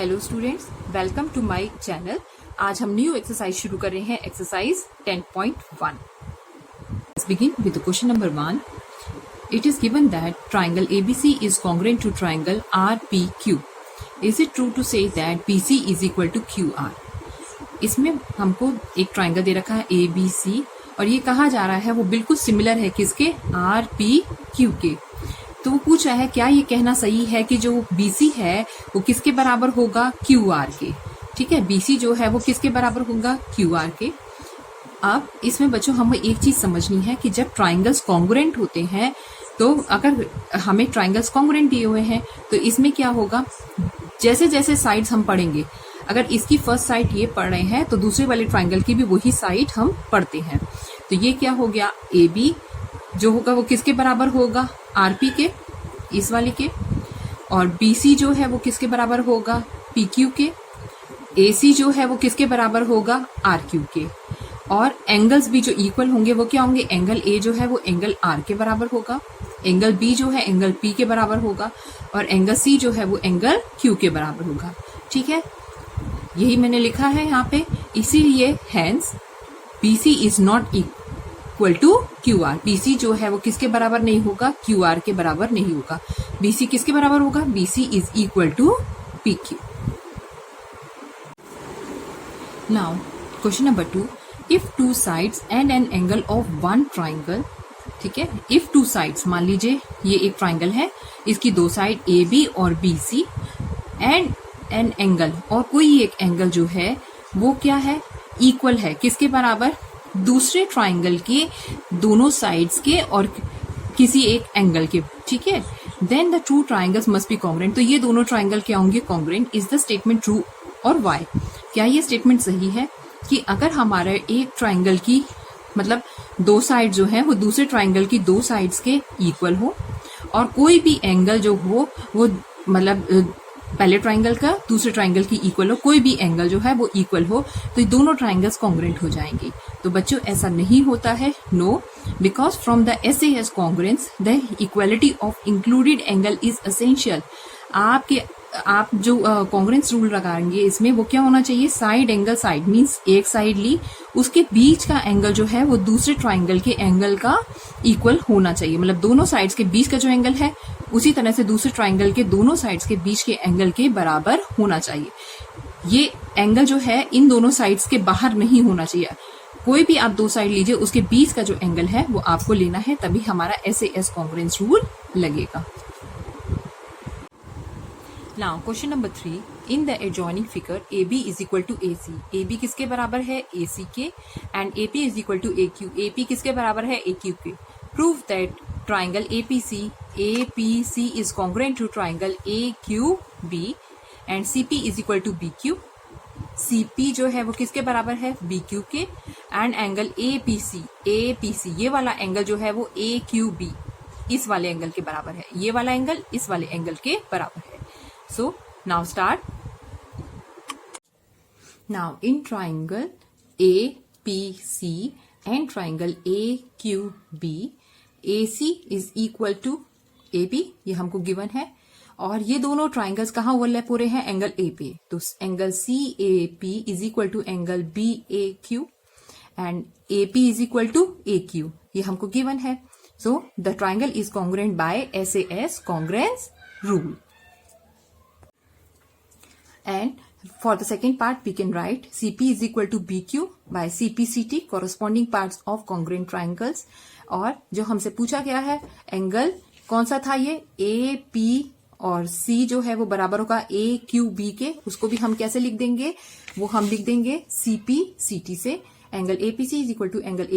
Hello students, welcome to my channel. आज हम new exercise शुरू कर रहे हैं, exercise 10.1। Let's begin with the question number 1. It is given that triangle ABC is congruent to triangle RPQ. Is it true to say that BC is equal to QR? इसमें हमको एक triangle दे रखा है ABC और ये कहा जा रहा है वो बिल्कुल सिमिलर है किसके, RPQ के। तो वो पूछ रहा है क्या ये कहना सही है कि जो BC है वो किसके बराबर होगा, QR के। ठीक है, BC जो है वो किसके बराबर होगा, QR के। अब इसमें बच्चों हमें एक चीज समझनी है कि जब ट्राइंगल्स कॉन्ग्रुएंट होते हैं तो अगर हमें ट्राइंगल्स कॉन्ग्रुएंट दिए हुए हैं तो इसमें क्या होगा, जैसे जैसे साइड्स हम पढ़ेंगे, अगर इसकी फर्स्ट साइड ये पढ़ रहे हैं तो दूसरे वाले ट्राइंगल की भी वही साइड हम पढ़ते हैं। तो ये क्या हो गया, AB जो होगा वो किसके बराबर होगा, RP के, इस वाले के। और BC जो है वो किसके बराबर होगा, PQ के। AC जो है वो किसके बराबर होगा, RQ के। और एंगल्स भी जो इक्वल होंगे वो क्या होंगे, एंगल A जो है वो एंगल R के बराबर होगा, एंगल B जो है एंगल P के बराबर होगा और एंगल C जो है वो एंगल Q के बराबर होगा। ठीक है, यही मैंने लिखा है यहाँ पे। इसीलिए hence BC is not equal to QR। BC जो है वो किसके बराबर नहीं होगा, QR के बराबर नहीं होगा। BC किसके बराबर होगा, BC is equal to PQ। Now question number 2, if two sides and an angle of one triangle. ठीक है, इफ टू साइड्स, मान लीजिए ये एक ट्राइंगल है, इसकी दो साइड AB और BC एंड एन एंगल, और कोई एक एंगल जो है वो क्या है, इक्वल है किसके बराबर, दूसरे ट्राइंगल के दोनों साइड्स के और किसी एक एंगल के। ठीक है, then the two triangles must be congruent. तो ये दोनों ट्राइंगल क्या होंगे, congruent. Is the statement true और वाई? क्या ये स्टेटमेंट सही है कि अगर हमारे एक ट्राइंगल की मतलब दो साइड जो है वो दूसरे ट्राइंगल की दो साइड्स के इक्वल हो और कोई भी एंगल जो हो वो मतलब पहले ट्राइंगल का दूसरे ट्राइंगल की इक्वल हो, कोई भी एंगल जो है वो इक्वल हो, तो ये दोनों ट्राइंगल्स कॉन्ग्रुएंट हो जाएंगे। तो बच्चों ऐसा नहीं होता है, no, because from the SAS congruence the equality of included angle is essential. आप जो कॉन्ग्रुएंस रूल लगाएंगे इसमें वो क्या होना चाहिए, साइड एंगल, साइड मीन्स एक साइड ली, उसके बीच का एंगल जो है वो दूसरे ट्राइंगल के एंगल का इक्वल होना चाहिए। मतलब दोनों साइड्स के बीच का जो एंगल है उसी तरह से दूसरे ट्राइंगल के दोनों साइड्स के बीच के एंगल के बराबर होना चाहिए। ये एंगल जो है इन दोनों साइड्स के बाहर नहीं होना चाहिए। कोई भी आप दो साइड लीजिए, उसके बीच का जो एंगल है वो आपको लेना है, तभी हमारा SAS कॉन्ग्रुएंस रूल लगेगा। Now question number 3, in the adjoining figure AB is equal to AC। AB किसके बराबर है, AC के, and AP is equal to AQ। AP किसके बराबर है, AQ के। Prove that triangle APC is congruent to triangle AQB and CP is equal to BQ। CP जो है वो किसके बराबर है, BQ के, and angle APC ये वाला एंगल जो है वो AQB इस वाले एंगल के बराबर है। ये वाला एंगल इस वाले एंगल के बराबर है। So now start. Now in triangle APC and triangle AQB, AC is equal to AB, ये हमको गिवन है, और ये दोनों ट्राइंगल्स कहाँ ओवरलैप हो रहे हैं, एंगल A पे। तो angle CAP is equal to angle BAQ and AP is equal to AQ, ये हमको गिवन है। So the triangle is congruent by SAS congruence rule। And for the second part we can write CP is equal to BQ by CPCT, corresponding parts of congruent triangles। और जो हमसे पूछा गया है angle कौन सा था, ये AP और C जो है वो बराबर होगा AQB के। उसको भी हम कैसे लिख देंगे, वो हम लिख देंगे CPCT से। Angle APC is equal to angle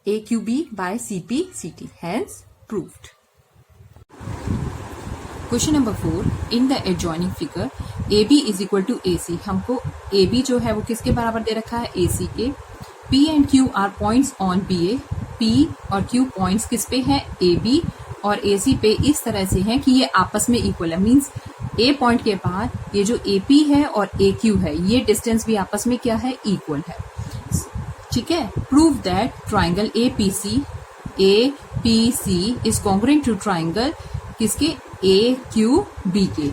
AQB by CPCT, hence proved। Question number 4, in the adjoining figure AB is equal to AC। हमको AB जो है वो किसके बराबर दे रखा है, AC के। P and Q are points on BA। P और Q पॉइंट्स किस पे हैं, AB और AC पे इस तरह से हैं कि ये आपस में इक्वल है। मींस A पॉइंट के बाद ये जो AP है और AQ है ये डिस्टेंस भी आपस में क्या है, इक्वल है। ठीक है, prove that triangle APC is congruent to triangle किसके, AQB के।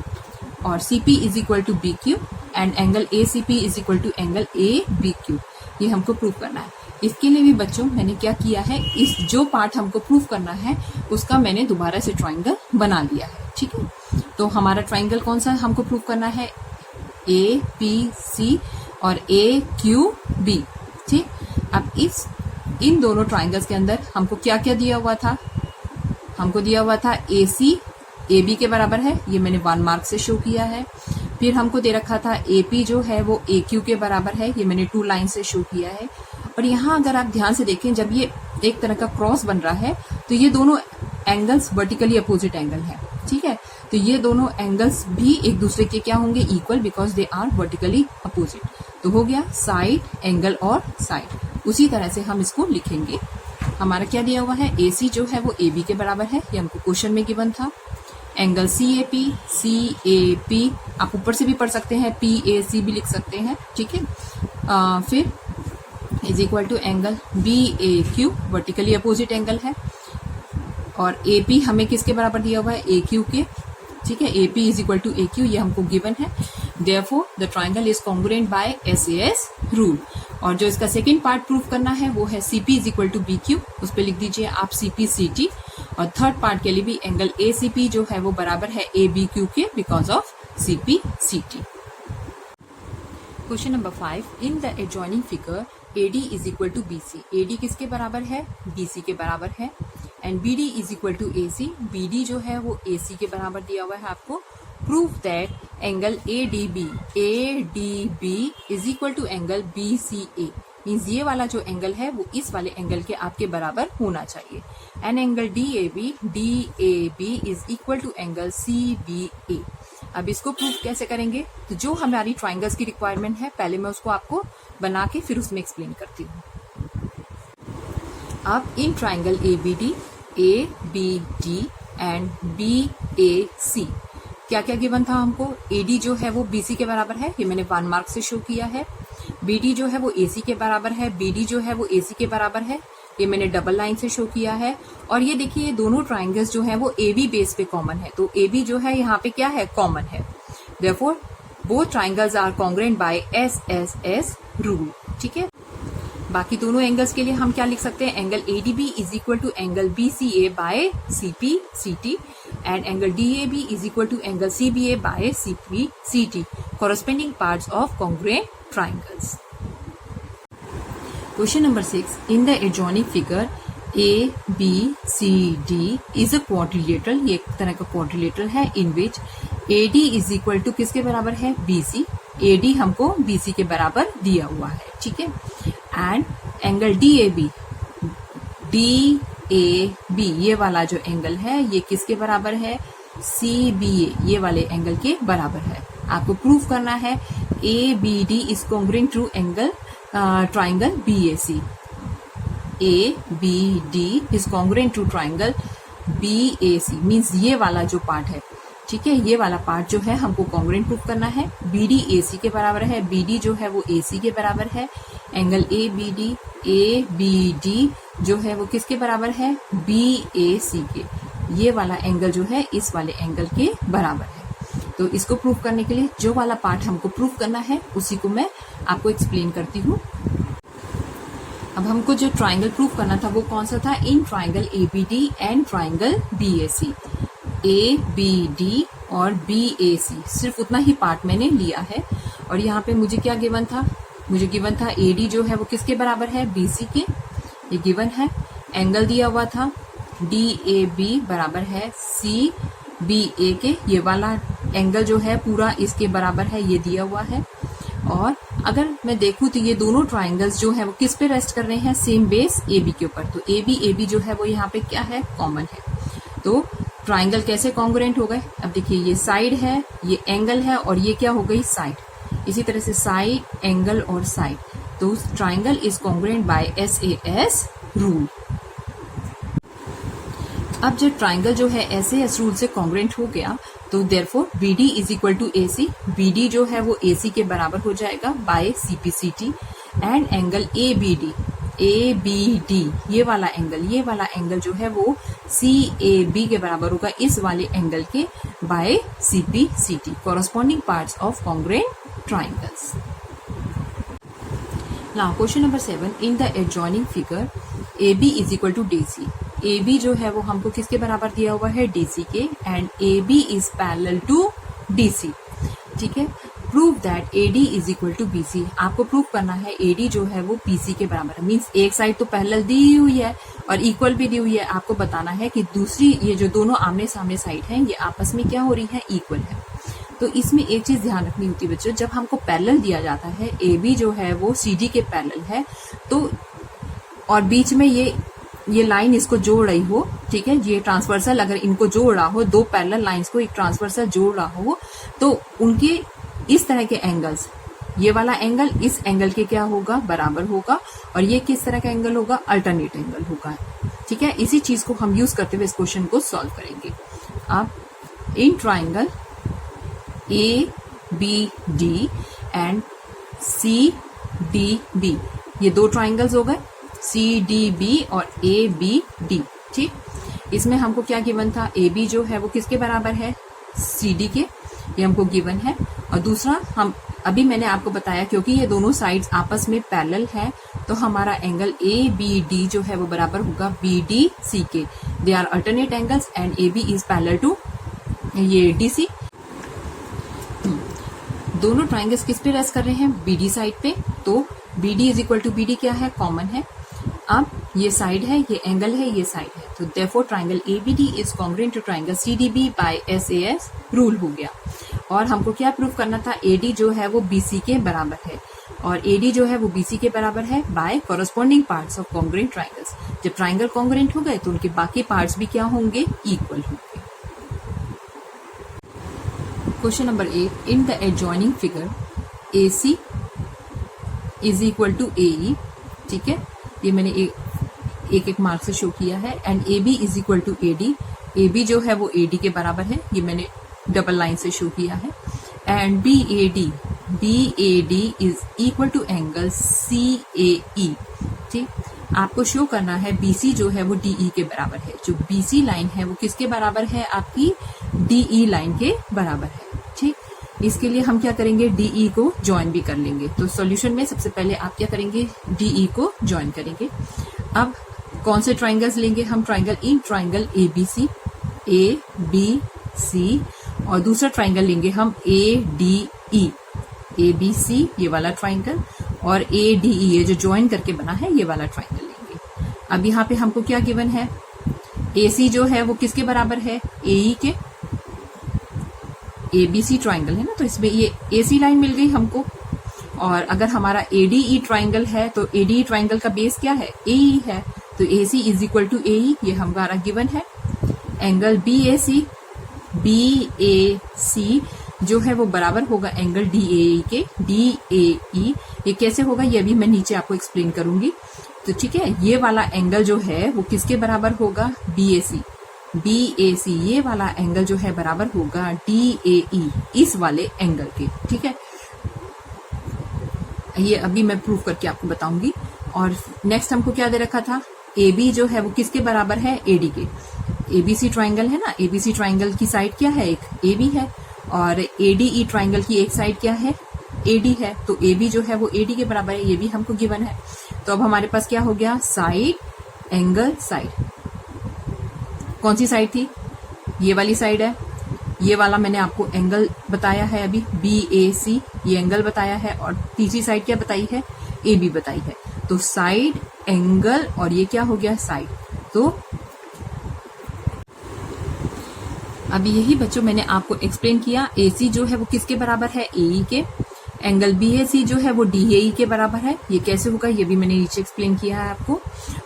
और CP is equal to BQ and angle ACP is equal to angle ABQ। ये हमको प्रूव करना है। इसके लिए भी बच्चों मैंने क्या किया है, इस जो पार्ट हमको प्रूव करना है उसका मैंने दोबारा से ट्राइंगल बना लिया है। ठीक है, तो हमारा ट्राइंगल कौन सा हमको प्रूव करना है, APC और AQB। ठीक, अब इन दोनों ट्राइंगल्स के अंदर हमको क्या क्या दिया हुआ था, हमको दिया हुआ था AC AB के बराबर है, ये मैंने 1 मार्क से शो किया है। फिर हमको दे रखा था AP जो है वो AQ के बराबर है, ये मैंने 2 लाइन से शो किया है। और यहाँ अगर आप ध्यान से देखें, जब ये एक तरह का क्रॉस बन रहा है तो ये दोनों एंगल्स वर्टिकली अपोजिट एंगल है। ठीक है, तो ये दोनों एंगल्स भी एक दूसरे के क्या होंगे, equal, because they are vertically opposite. तो हो गया साइड, एंगल और साइड। उसी तरह से हम इसको लिखेंगे। हमारा क्या दिया हुआ है, AC जो है वो AB के बराबर है, ये हमको क्वेश्चन में गिवन था। एंगल CAP आप ऊपर से भी पढ़ सकते हैं, PAC भी लिख सकते हैं। ठीक है, फिर is equal to angle BAQ, vertically opposite angle है। और AP हमें किसके बराबर दिया हुआ है, AQ के। ठीक है, AP is equal to AQ, ये हमको गिवन है। Therefore the triangle is congruent by SAS rule. और जो इसका सेकेंड पार्ट प्रूफ करना है वो है CP is equal to BQ, उस पर लिख दीजिए आप CPCT। और थर्ड पार्ट के लिए भी एंगल ACP जो है वो बराबर है ABQ के, because of CPCT। Question number 5, in the adjoining figure AD is equal to BC। AD किसके बराबर है, BC के बराबर है। And BD is equal to AC, BD जो है वो AC के बराबर दिया हुआ है आपको। Prove that angle ADB is equal to angle BCA। Means ये वाला जो एंगल है वो इस वाले एंगल के आपके बराबर होना चाहिए। And angle DAB is equal to angle CBA। अब इसको प्रूव कैसे करेंगे, तो जो हमारी ट्राइंगल्स की रिक्वायरमेंट है पहले मैं उसको आपको बना के फिर उसमें एक्सप्लेन करती हूँ। अब in triangle ABD and BAC क्या क्या गिवन था हमको, AD जो है वो BC के बराबर है, ये मैंने 1 मार्क से शो किया है। BD जो है वो AC के बराबर है, BD जो है वो AC के बराबर है, ये मैंने डबल लाइन से शो किया है। और ये देखिए ये दोनों ट्राइंगल्स जो है वो AB बेस पे कॉमन है, तो AB जो है यहाँ पे क्या है, कॉमन है। Therefore both triangles are congruent by SSS rule. ठीक है, बाकी दोनों एंगल्स के लिए हम क्या लिख सकते हैं, angle ADB is equal to angle BCA by CPCT and angle DAB is equal to angle CBA by CPCT, corresponding parts of congruent triangles. Question number 6, in the adjoining figure ABCD is a quadrilateral, ये एक तरह का quadrilateral है, in which AD is equal to किसके बराबर है, BC। AD हमको BC के बराबर दिया हुआ है। ठीक है, एंड एंगल DAB ये वाला जो एंगल है ये किसके बराबर है, CBA ये वाले एंगल के बराबर है। आपको प्रूफ करना है ABD is congruent to angle triangle BAC। ABD is congruent to triangle BAC, means ये वाला जो पार्ट है, ठीक है, ये वाला पार्ट जो है हमको कॉन्ग्रुएंट प्रूफ करना है। BD AC के बराबर है, BD जो है वो AC के बराबर है। एंगल ABD जो है वो किसके बराबर है, BAC के। ये वाला एंगल जो है इस वाले एंगल के बराबर है। तो इसको प्रूफ करने के लिए जो वाला पार्ट हमको प्रूफ करना है उसी को मैं आपको एक्सप्लेन करती हूँ। अब हमको जो ट्राइंगल प्रूफ करना था वो कौन सा था, in triangle ABD and triangle BAC। ABD और BAC सिर्फ उतना ही पार्ट मैंने लिया है। और यहाँ पे मुझे क्या गिवन था, मुझे गिवन था AD जो है वो किसके बराबर है, BC के, ये गिवन है। एंगल दिया हुआ था DAB बराबर है CBA के, ये वाला एंगल जो है पूरा इसके बराबर है, ये दिया हुआ है। और अगर मैं देखूं तो ये दोनों ट्राइंगल्स जो है वो किस पे रेस्ट कर रहे हैं, सेम बेस AB के ऊपर। तो AB जो है वो यहाँ पे क्या है, कॉमन है। तो ट्राइंगल कैसे कॉन्ग्रुएंट हो गए, अब देखिए ये साइड है, ये एंगल है और ये क्या हो गई, साइड। इसी तरह से साइड, एंगल और साइड, तो triangle is congruent by SAS rule. अब जब ट्राइंगल जो है SAS रूल से कॉन्ग्रुएंट हो गया तो therefore BD is equal to AC, BD जो है वो AC के बराबर हो जाएगा by CPCT। And angle A B D ये वाला एंगल जो है वो सी ए बी के बराबर होगा इस वाले एंगल के by C P C T, corresponding parts of congruent triangles. Now question number 7, in the adjoining figure A B is equal to D C. A B जो है वो हमको किसके बराबर दिया हुआ है, डी सी के, and A B is parallel to D C. ठीक है, prove that A D is equal to B C. आपको प्रूव करना है ए डी जो है वो बी सी के बराबर है। मीन्स एक साइड तो पैरेलल दी हुई है और इक्वल भी दी हुई है। आपको बताना है कि दूसरी ये जो दोनों आमने सामने साइड हैं ये आपस में क्या हो रही है, इक्वल है। तो इसमें एक चीज ध्यान रखनी होती है बच्चों, जब हमको पैरेलल दिया जाता है ए बी जो है वो सी डी के पैरेलल है, तो और बीच में ये लाइन इसको जोड़ रही हो, ठीक है, ये ट्रांसवर्सल अगर इनको जोड़ रहा हो, दो पैरेलल लाइंस को एक ट्रांसवर्सल जोड़ रहा हो, तो उनके इस तरह के एंगल्स, ये वाला एंगल इस एंगल के क्या होगा, बराबर होगा, और ये किस तरह का एंगल होगा, अल्टरनेट एंगल होगा। ठीक है, इसी चीज को हम यूज करते हुए इस क्वेश्चन को सॉल्व करेंगे। अब in triangle A B D and C D B, ये दो ट्राइंगल्स हो गए, सी डी बी और ए बी डी। ठीक, इसमें हमको क्या गिवन था, ए बी जो है वो किसके बराबर है, सी डी के, ये हमको गिवन है। और दूसरा हम अभी मैंने आपको बताया क्योंकि ये दोनों साइड्स आपस में पैरेलल है, तो हमारा एंगल ए बी डी जो है वो बराबर होगा बी डी सी के। They are alternate angles and A B is parallel to ये डी सी। दोनों ट्राइंगल्स किस पे रेस्ट कर रहे हैं, बी डी साइड पे, तो B D is equal to B D क्या है, कॉमन है। अब ये साइड है, ये एंगल है, ये साइड है, तो therefore triangle ABD is congruent to triangle CDB by SAS rule हो गया। और हमको क्या प्रूव करना था, एडी जो है वो बीसी के बराबर है, और एडी जो है वो बीसी के बराबर है by corresponding parts of congruent triangles. जब ट्राइंगल कॉन्ग्रुएंट हो गए तो उनके बाकी पार्ट्स भी क्या होंगे, इक्वल होंगे। Question number 8, in the adjoining figure AC is equal to AE। ठीक है, ये मैंने एक एक मार्क से शो किया है। And AB is equal to AD, AB जो है वो AD के बराबर है, ये मैंने डबल लाइन से शो किया है। And BAD is equal to angle CAE। ठीक, आपको शो करना है BC जो है वो DE के बराबर है। जो BC लाइन है वो किसके बराबर है, आपकी DE लाइन के बराबर है। ठीक, इसके लिए हम क्या करेंगे, DE को ज्वाइन भी कर लेंगे। तो सॉल्यूशन में सबसे पहले आप क्या करेंगे, DE को ज्वाइन करेंगे। अब कौन से ट्राइंगल्स लेंगे हम, ट्राइंगल ABC, ABC, और दूसरा ट्राइंगल लेंगे हम ADE, ABC ये वाला ट्राइंगल, और ADE ये जो ज्वाइन करके बना है ये वाला ट्राइंगल लेंगे। अब यहाँ पे हमको क्या गिवन है, AC जो है वो किसके बराबर है, AE के। ABC ट्राइंगल है ना, तो इसमें ये AC लाइन मिल गई हमको। और अगर हमारा ADE ट्राइंगल है तो ADE ट्राइंगल का बेस क्या है, AE है, तो AC is equal to AE, ये हमारा गिवन है। एंगल BAC जो है वो बराबर होगा एंगल DAE के, DAE ये कैसे होगा ये अभी मैं नीचे आपको एक्सप्लेन करूंगी। तो ठीक है, ये वाला एंगल जो है वो किसके बराबर होगा, BAC ये वाला एंगल जो है बराबर होगा DAE इस वाले एंगल के। ठीक है, ये अभी मैं प्रूव करके आपको बताऊंगी। और नेक्स्ट हमको क्या दे रखा था, AB जो है वो किसके बराबर है, AD के। ABC ट्राइंगल है ना, ABC ट्राइंगल की साइड क्या है, एक AB है, और ADE ट्राइंगल की एक साइड क्या है, AD है, तो AB जो है वो AD के बराबर है, ये भी हमको गिवन है। तो अब हमारे पास क्या हो गया, साइड एंगल साइड। कौन सी साइड थी, ये वाली साइड है, ये वाला मैंने आपको एंगल बताया है अभी, BAC ये एंगल बताया है, और तीसरी साइड क्या बताई है, AB बताई है। तो साइड एंगल और ये क्या हो गया, साइड। तो अभी यही बच्चों मैंने आपको एक्सप्लेन किया, AC जो है वो किसके बराबर है, AE के। एंगल BAC जो है वो DAE के बराबर है, ये कैसे होगा ये भी मैंने नीचे एक्सप्लेन किया है आपको।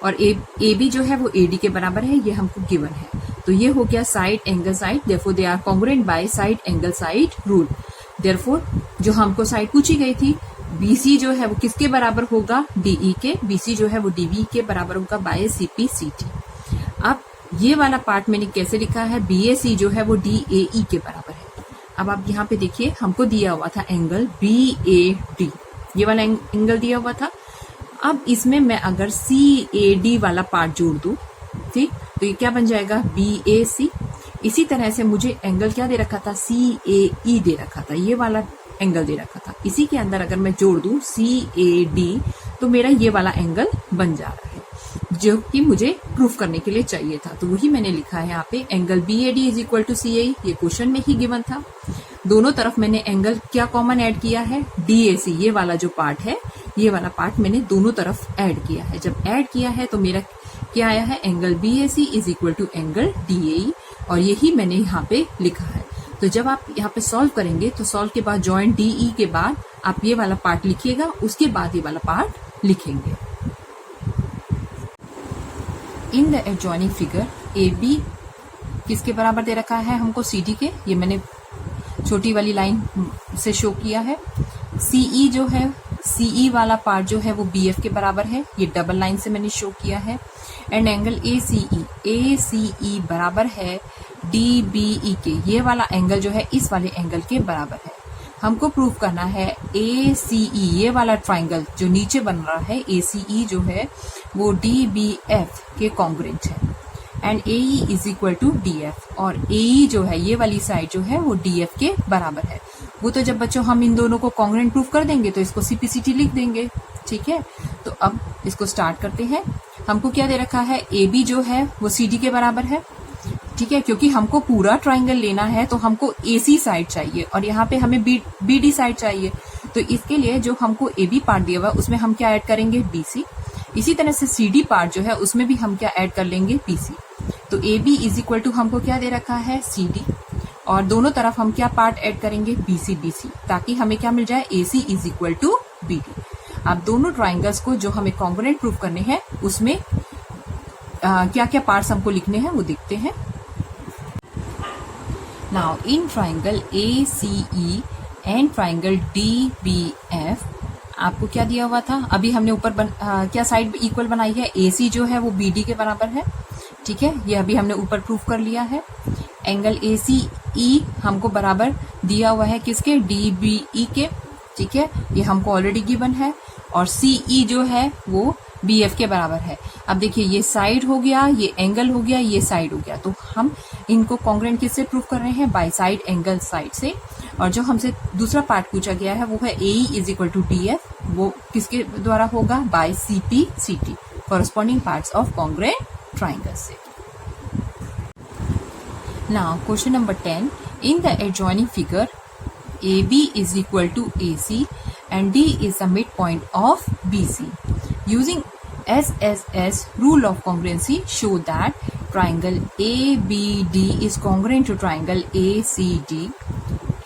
और AB जो है वो AD के बराबर है, ये हमको गिवन है। तो ये हो गया side angle side, therefore they are congruent by side angle side rule. Therefore जो हमको साइड पूछी गई थी, BC जो है वो किसके बराबर होगा, DE के। BC जो है वो DB के बराबर होगा बाय CPCT। अब ये वाला पार्ट मैंने कैसे लिखा है, BAC जो है वो DAE के बराबर है। अब आप यहाँ पे देखिए, हमको दिया हुआ था एंगल BAD, ये वाला एंगल दिया हुआ था। अब इसमें मैं अगर CAD वाला पार्ट जोड़ दूं, ठीक, तो ये क्या बन जाएगा, BAC। इसी तरह से मुझे एंगल क्या दे रखा था, CAE दे रखा था, ये वाला एंगल दे रखा था। इसी के अंदर अगर मैं जोड़ दूं CAD, तो मेरा ये वाला एंगल बन जा रहा है, जो कि मुझे प्रूफ करने के लिए चाहिए था। तो वही मैंने लिखा है यहाँ पे, angle BAD is equal to CAE। ये क्वेश्चन में ही गिवन था। दोनों तरफ मैंने एंगल क्या कॉमन ऐड किया है, DAC, ये वाला जो पार्ट है, ये वाला पार्ट मैंने दोनों तरफ ऐड किया है। जब ऐड किया है तो मेरा क्या आया है, angle BAC is equal to angle DAE, और यही मैंने यहाँ पे लिखा है। तो जब आप यहाँ पे सॉल्व करेंगे तो सॉल्व के बाद जॉइंट DE के बाद आप ये वाला पार्ट लिखिएगा, उसके बाद ये वाला पार्ट लिखेंगे। इन द एडजॉइनिंग फिगर AB किसके बराबर दे रखा है हमको, CD के। ये मैंने छोटी वाली लाइन से शो किया है। CE जो है, CE वाला पार्ट जो है वो BF के बराबर है, ये डबल लाइन से मैंने शो किया है। एंड एंगल ACE बराबर है DBE के, ये वाला एंगल जो है इस वाले एंगल के बराबर है। हमको प्रूव करना है ACE, ये वाला ट्राइंगल जो नीचे बन रहा है, ACE जो है वो DBF के कॉन्ग्रुएंट है। And AE is equal to DF, और AE जो है ये वाली साइड जो है वो DF के बराबर है। वो तो जब बच्चों हम इन दोनों को कॉन्ग्रुएंट प्रूफ कर देंगे तो इसको CPCT लिख देंगे, ठीक है। तो अब इसको स्टार्ट करते हैं। हमको क्या दे रखा है, AB जो है वो CD के बराबर है, ठीक है, क्योंकि हमको पूरा ट्राइंगल लेना है तो हमको AC साइड चाहिए, और यहाँ पे हमें BD साइड चाहिए। तो इसके लिए जो हमको AB पार्ट दिया हुआ उसमें हम क्या ऐड करेंगे, BC। इसी तरह से CD पार्ट जो है उसमें भी हम क्या ऐड कर लेंगे, BC। तो AB इज इक्वल टू हमको क्या दे रखा है, CD, और दोनों तरफ हम क्या पार्ट ऐड करेंगे, BC, ताकि हमें क्या मिल जाए, AC is equal to BD। अब दोनों ट्राइंगल्स को जो हमें कॉन्ग्रुएंट प्रूफ करने हैं उसमें क्या क्या पार्ट्स हमको लिखने हैं वो देखते हैं। Now in triangle ACE and triangle DBF आपको क्या दिया हुआ था, अभी हमने ऊपर क्या साइड इक्वल बनाई है, AC जो है वो BD के बराबर है, ठीक है, ये अभी हमने ऊपर प्रूफ कर लिया है। एंगल ACE हमको बराबर दिया हुआ है किसके, DBE के, ठीक है, ये हमको ऑलरेडी गिवन है। और CE जो है वो BF के बराबर है। अब देखिए ये साइड हो गया, ये एंगल हो गया, ये साइड हो गया, तो हम इनको कॉन्ग्रुएंट किससे प्रूफ कर रहे हैं, बाय साइड एंगल साइड से। और जो हमसे दूसरा पार्ट पूछा गया है वो है AE is equal to DF, वो किसके द्वारा होगा, by CPCT, corresponding parts of congruent triangle से। Now question number 10, in the adjoining figure AB is equal to AC and D is the midpoint of BC. Using SSS rule of congruency, show that triangle ABD is congruent to triangle ACD.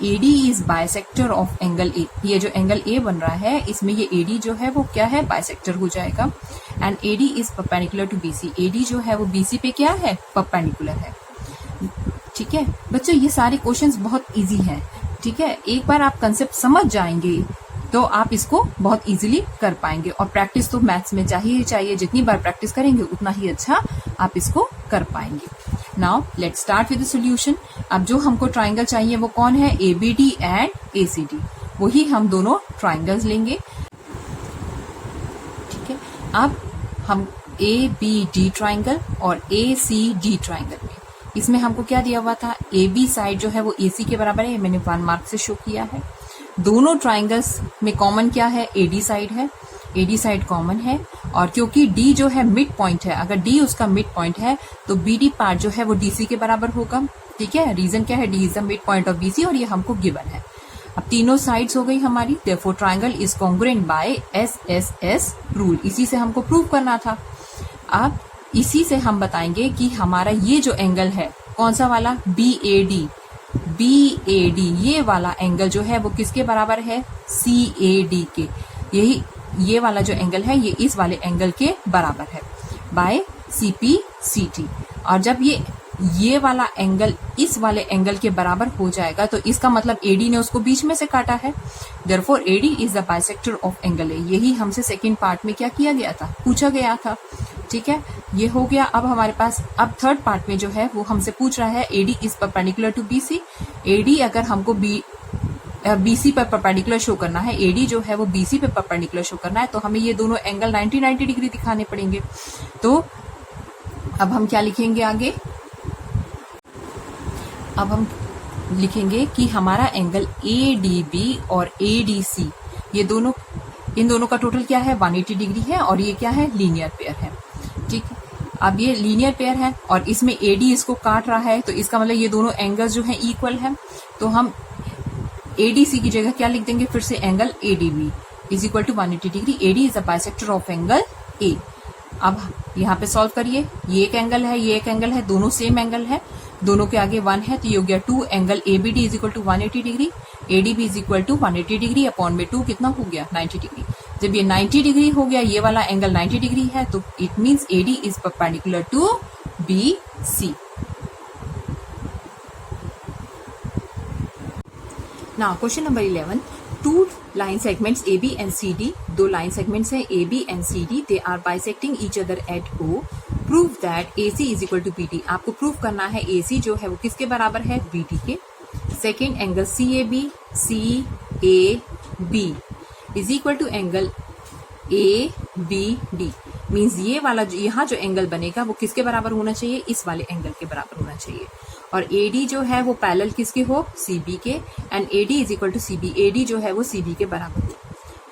AD is bisector of angle A. ये जो angle A बन रहा है इसमें ये AD जो है वो क्या है, बाइसेक्टर हो जाएगा। And AD is perpendicular to BC. AD जो है वो BC पे क्या है, परपेंडिकुलर है, ठीक है। बच्चों ये सारे क्वेश्चंस बहुत इजी हैं, ठीक है। एक बार आप कंसेप्ट समझ जाएंगे तो आप इसको बहुत इजीली कर पाएंगे, और प्रैक्टिस तो मैथ्स में चाहिए ही चाहिए, जितनी बार प्रैक्टिस करेंगे उतना ही अच्छा आप इसको कर पाएंगे। Now let's start with the solution. अब जो हमको ट्राइंगल चाहिए वो कौन है, ABD एंड ACD, वही हम दोनों ट्राइंगल्स लेंगे, ठीक है। अब हम ABD ट्राइंगल और ACD ट्राइंगल में, इसमें हमको क्या दिया हुआ था, AB साइड जो है वो AC के बराबर है, मैंने 1 मार्क से शो किया है। दोनों ट्राइंगल्स में कॉमन क्या है, AD साइड है, AD साइड कॉमन है। और क्योंकि D जो है मिड पॉइंट है, अगर D उसका मिड पॉइंट है तो BD पार्ट जो है वो DC के बराबर होगा, ठीक है। रीजन क्या है, D is the mid point of BC, और ये हमको गिवन है। अब तीनों साइड्स हो गई हमारी, therefore triangle is congruent by SSS rule, इसी से हमको प्रूव करना था। अब इसी से हम बताएंगे कि हमारा ये जो एंगल है कौन सा वाला, BAD, ये वाला एंगल जो है वो किसके बराबर है, CAD के। यही ये वाला जो एंगल है ये इस वाले एंगल के बराबर है बाय CPCT। और जब ये वाला एंगल इस वाले एंगल के बराबर हो जाएगा तो इसका मतलब AD ने उसको बीच में से काटा है, therefore AD is the bisector of angle A। यही हमसे सेकंड पार्ट में क्या किया गया था, पूछा गया था, ठीक है। ये हो गया। अब हमारे पास अब थर्ड पार्ट में जो है वो हमसे पूछ रहा है AD is perpendicular to BC। AD अगर हमको BC पर परपेंडिकुलर शो करना है, AD जो है वो BC पे परपेंडिकुलर शो करना है, तो हमें ये दोनों एंगल 90 डिग्री दिखाने पड़ेंगे। तो अब हम क्या लिखेंगे आगे, अब हम लिखेंगे कि हमारा एंगल ADB और ADC ये दोनों, इन दोनों का टोटल क्या है 180 डिग्री है, और ये क्या है लीनियर पेयर है। ठीक, अब ये लीनियर पेयर है और इसमें AD इसको काट रहा है, तो इसका मतलब ये दोनों एंगल्स जो है इक्वल है। तो हम ADC की जगह क्या लिख देंगे, फिर से angle ADB is equal to 180 degree. AD is a bisector of angle A। अब यहाँ पे सॉल्व करिए, ये एक एंगल है, ये एक एंगल है, दोनों सेम एंगल है, दोनों के आगे 1 है, तो ये हो गया 2। Angle ABD is equal to 180 degree, ADB is equal to 180 degree upon में 2 कितना हो गया 90 डिग्री। जब ये 90 डिग्री हो गया, ये वाला एंगल 90 डिग्री है, तो it means AD is perpendicular to BC। Now question number 11, two line segments AB and CD, दो लाइन सेगमेंट्स हैं AB and CD, they are bisecting each other at O। Prove that AC is equal to BD। आपको prove करना है AC जो है वो किसके बराबर है, BD के। Second angle CAB CAB is equal to angle ABD। Means ये वाला जो यहाँ जो एंगल बनेगा वो किसके बराबर होना चाहिए, इस वाले एंगल के बराबर होना चाहिए। और AD जो है वो पैरेलल किसके हो, CB के, and AD is equal to CB। AD जो है वो CB के बराबर हो।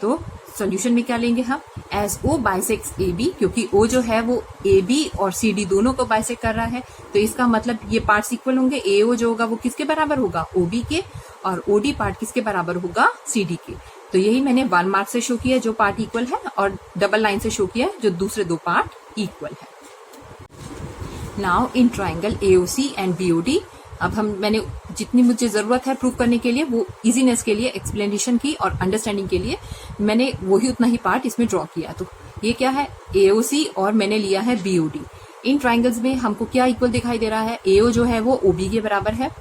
तो सॉल्यूशन में क्या लेंगे हम, एज O बाइसेक्स AB, क्योंकि O जो है वो AB और CD दोनों को बाइसेक्ट कर रहा है, तो इसका मतलब ये पार्ट्स इक्वल होंगे। AO जो होगा वो किसके बराबर होगा, OB के, और OD पार्ट किसके बराबर होगा, CD के। तो यही मैंने 1 मार्क से शो किया जो पार्ट इक्वल है, और डबल लाइन से शो किया जो दूसरे दो पार्ट इक्वल है। Now in triangle AOC and BOD, अब मैंने जितनी मुझे जरूरत है प्रूव करने के लिए, वो इजीनेस के लिए, एक्सप्लेनेशन की और अंडरस्टैंडिंग के लिए मैंने वही उतना ही पार्ट इसमें ड्रॉ किया। तो ये क्या है AOC और मैंने लिया है BOD। इन ट्राइंगल्स में हमको क्या इक्वल दिखाई दे रहा है, AO जो है वो OB के बराबर है,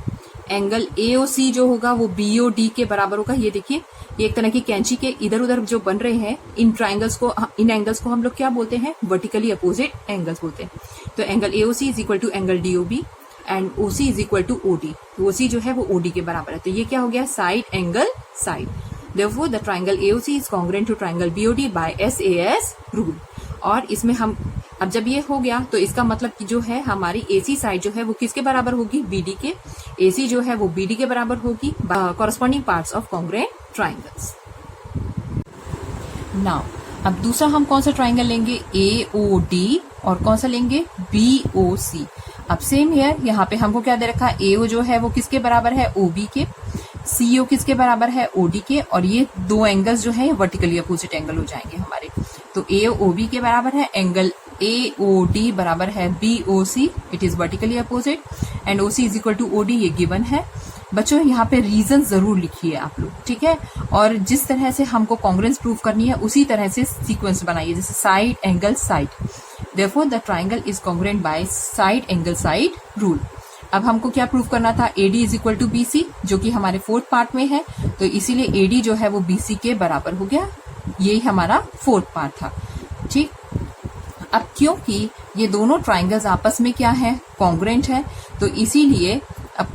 एंगल AOC जो होगा वो BOD के बराबर होगा। ये देखिए, ये एक तरह की कैंची के इधर उधर जो बन रहे हैं, इन ट्राइंगल्स को, इन एंगल्स को हम लोग क्या बोलते हैं, वर्टिकली अपोजिट एंगल्स बोलते हैं। तो angle AOC is equal to angle DOB and OC is equal to OD। OC जो है वो OD के बराबर है, तो ये क्या हो गया, side angle side. Therefore the triangle AOC is congruent to triangle BOD by SAS rule। और इसमें हम अब जब ये हो गया तो इसका मतलब कि जो है हमारी AC साइड जो है वो किसके बराबर होगी, BD के। AC जो है वो BD के बराबर होगी, corresponding parts of congruent triangles. Now अब दूसरा हम कौन सा ट्राइंगल लेंगे, AOD, और कौन सा लेंगे, BOC। अब सेम हियर, यहाँ पे हमको क्या दे रखा है, AO जो है वो किसके बराबर है, OB के, CO किसके बराबर है, OD के, और ये दो एंगल्स जो है वर्टिकली अपोजिट एंगल हो जाएंगे हमारे। तो AO OB के बराबर है, एंगल AOD बराबर है BOC, it is vertically opposite, and OC is equal to OD, ये गिवन है। बच्चों यहाँ पे रीजन जरूर लिखिए आप लोग, ठीक है, और जिस तरह से हमको कॉन्ग्रुएंस प्रूव करनी है उसी तरह से सीक्वेंस बनाइए, जैसे side angle side. Therefore the triangle is congruent by side angle side rule। अब हमको क्या प्रूव करना था, AD is equal to BC, जो कि हमारे फोर्थ पार्ट में है, तो इसीलिए AD जो है वो BC के बराबर हो गया। यही हमारा फोर्थ पार्ट था, ठीक। अब क्योंकि ये दोनों ट्राइंगल्स आपस में क्या है, कॉन्ग्रुएंट है, तो इसीलिए अब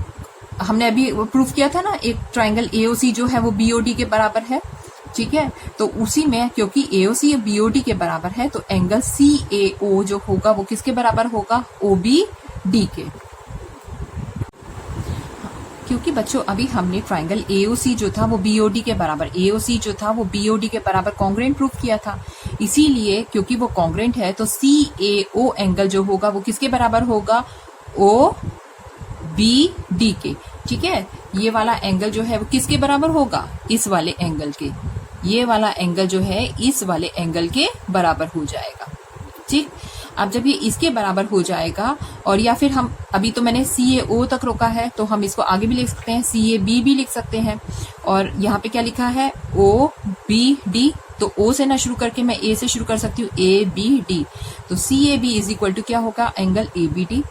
हमने अभी प्रूव किया था ना, एक ट्राइंगल AOC जो है वो BOD के बराबर है, ठीक है। तो उसी में क्योंकि AOC BOD के बराबर है, तो एंगल CAO जो होगा वो किसके बराबर होगा, OBD के। क्योंकि बच्चों अभी हमने ट्राइंगल AOC जो था वो BOD के बराबर, AOC जो था वो BOD के बराबर कॉन्ग्रुएंट प्रूव किया था, इसीलिए क्योंकि वो कॉन्ग्रुएंट है तो CAO एंगल जो होगा वो किसके बराबर होगा, OBD के, ठीक है। ये वाला एंगल जो है वो किसके बराबर होगा, इस वाले एंगल के। ये वाला एंगल जो है इस वाले एंगल के बराबर हो जाएगा, ठीक। अब जब ये इसके बराबर हो जाएगा, और या फिर हम अभी तो मैंने CAO तक रोका है, तो हम इसको आगे भी लिख सकते हैं, CAB भी लिख सकते हैं, और यहाँ पे क्या लिखा है, OBD। तो O से ना शुरू करके मैं A से शुरू कर सकती हूँ, ABD। तो CAB इज इक्वल टू क्या होगा, एंगल ABD।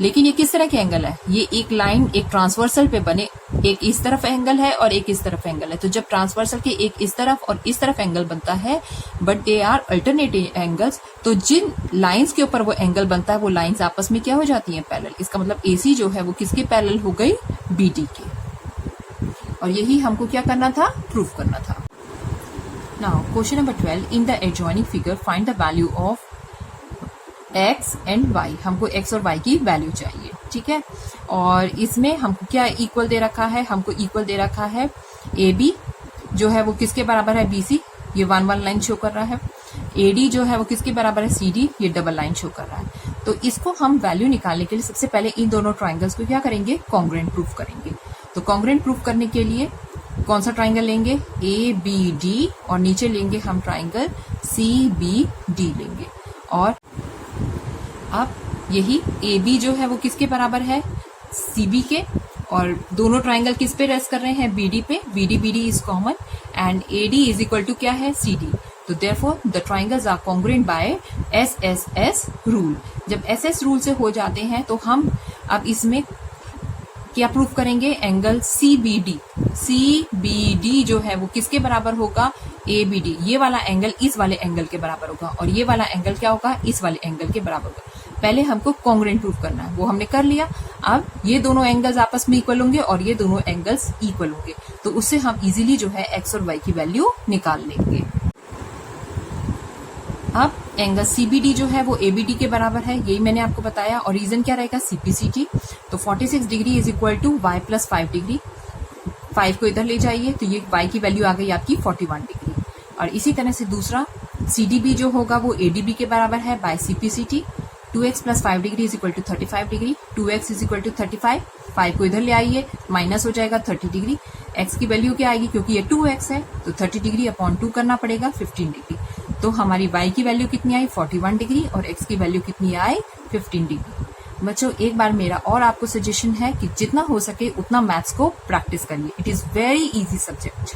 लेकिन ये किस तरह के एंगल है, ये एक लाइन एक ट्रांसवर्सल पे बने, एक इस तरफ एंगल है और एक इस तरफ एंगल है। तो जब ट्रांसवर्सल के एक इस तरफ और इस तरफ एंगल बनता है, but they are alternative angles, तो जिन लाइंस के ऊपर वो एंगल बनता है वो लाइंस आपस में क्या हो जाती हैं, पैरेलल। इसका मतलब AC जो है वो किसके पैरेलल हो गई, BD के। और यही हमको क्या करना था, प्रूव करना था। Now question number 12, in the adjoining figure find the value of x and y। हमको x और y की वैल्यू चाहिए, ठीक है। और इसमें हमको क्या इक्वल दे रखा है, हमको इक्वल दे रखा है AB जो है वो किसके बराबर है, BC, ये 1 1 लाइन शो कर रहा है। AD जो है वो किसके बराबर है, CD, ये डबल लाइन शो कर रहा है। तो इसको हम वैल्यू निकालने के लिए सबसे पहले इन दोनों ट्राइंगल्स को क्या करेंगे, कॉन्ग्रुएंट प्रूफ करेंगे। तो कॉन्ग्रुएंट प्रूफ करने के लिए कौन सा ट्राइंगल लेंगे, ABD, और नीचे लेंगे हम ट्राइंगल CBD लेंगे। और अब यही AB जो है वो किसके बराबर है, CB के, और दोनों ट्राइंगल किस पे रेस्ट कर रहे हैं, BD पे। BD is common and AD is equal to क्या है, CD। तो therefore the triangles are congruent by SSS rule. जब SS रूल से हो जाते हैं तो हम अब इसमें क्या प्रूफ करेंगे, एंगल CBD जो है वो किसके बराबर होगा, ABD। ये वाला एंगल इस वाले एंगल के बराबर होगा और ये वाला एंगल क्या होगा, इस वाले एंगल के बराबर होगा। पहले हमको कॉन्ग्रुएंट प्रूफ करना है, वो हमने कर लिया। अब ये दोनों एंगल्स आपस में इक्वल होंगे और ये दोनों एंगल्स इक्वल होंगे, तो उससे हम इजीली जो है x और y की वैल्यू निकाल लेंगे। अब एंगल CBD जो है वो ABD के बराबर है, यही मैंने आपको बताया। और रीजन क्या रहेगा, CPCT। तो 46 degree is equal to y plus 5 degree. 5 को इधर ले जाइए तो ये y की वैल्यू आ गई आपकी 41 डिग्री। और इसी तरह से दूसरा CDB जो होगा वो ADB के बराबर है by CPCT। 2x plus 5 degree is equal to 35 degree. 2x is equal to 35, 5 को इधर ले आइए, माइनस हो जाएगा 30 डिग्री। x की वैल्यू क्या आएगी, क्योंकि ये 2x है तो 30 डिग्री अपॉन 2 करना पड़ेगा, 15 डिग्री। तो हमारी y की वैल्यू कितनी आई, 41 डिग्री, और x की वैल्यू कितनी आई, 15 डिग्री। बच्चों एक बार मेरा और आपको सजेशन है कि जितना हो सके उतना मैथ्स को प्रैक्टिस करिए। It is very easy subject.